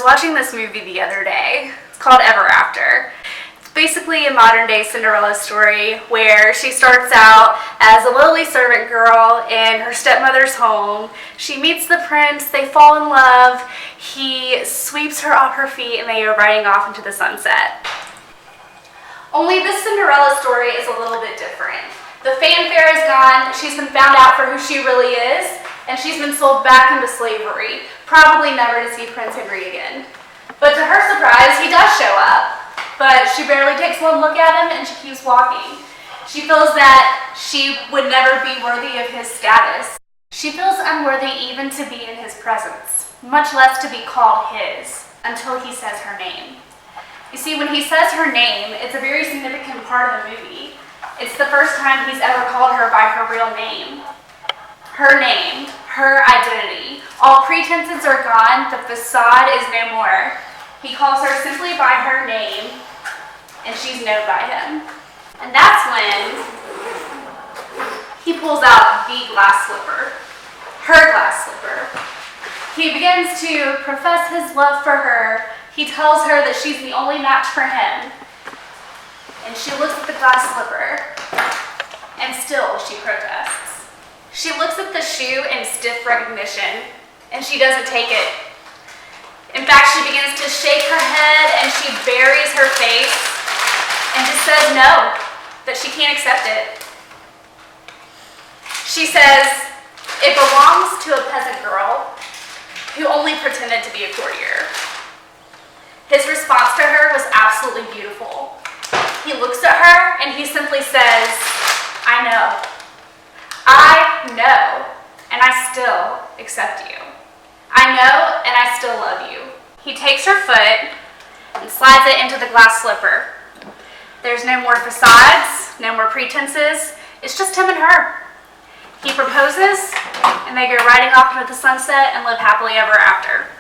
watching this movie the other day. It's called Ever After. It's basically a modern day Cinderella story where she starts out as a lowly servant girl in her stepmother's home. She meets the prince, they fall in love, he sweeps her off her feet, and they go riding off into the sunset. Only this Cinderella story is a little bit different. The fanfare is gone, she's been found out for who she really is, and she's been sold back into slavery, probably never to see Prince Henry again. But to her surprise, he does show up, but she barely takes one look at him and she keeps walking. She feels that she would never be worthy of his status. She feels unworthy even to be in his presence, much less to be called his, until he says her name. You see, when he says her name, it's a very significant part of the movie. It's the first time he's ever called her by her real name. Her name, her identity. All pretenses are gone, the facade is no more. He calls her simply by her name, and she's known by him. And that's when he pulls out the glass slipper, her glass slipper. He begins to profess his love for her. He tells her that she's the only match for him. And she looks at the glass slipper, and still she protests. She looks at the shoe in stiff recognition, and she doesn't take it. In fact, she begins to shake her head, and she buries her face, and just says no, that she can't accept it. She says it belongs to a peasant girl who only pretended to be a courtier. His response to her was absolutely beautiful. He looks at her, and he simply says, I know. I know, and I still accept you. I know, and I still love you. He takes her foot and slides it into the glass slipper. There's no more facades, no more pretenses. It's just him and her. He proposes, and they go riding off into the sunset and live happily ever after.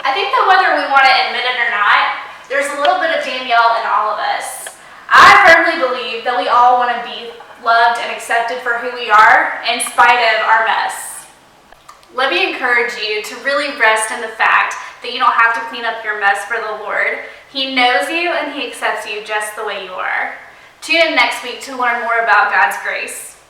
I think that whether we want to admit it or not, there's a little bit of Danielle in all of us. I firmly believe that we all want to be loved and accepted for who we are in spite of our mess. Let me encourage you to really rest in the fact that you don't have to clean up your mess for the Lord. He knows you and He accepts you just the way you are. Tune in next week to learn more about God's grace.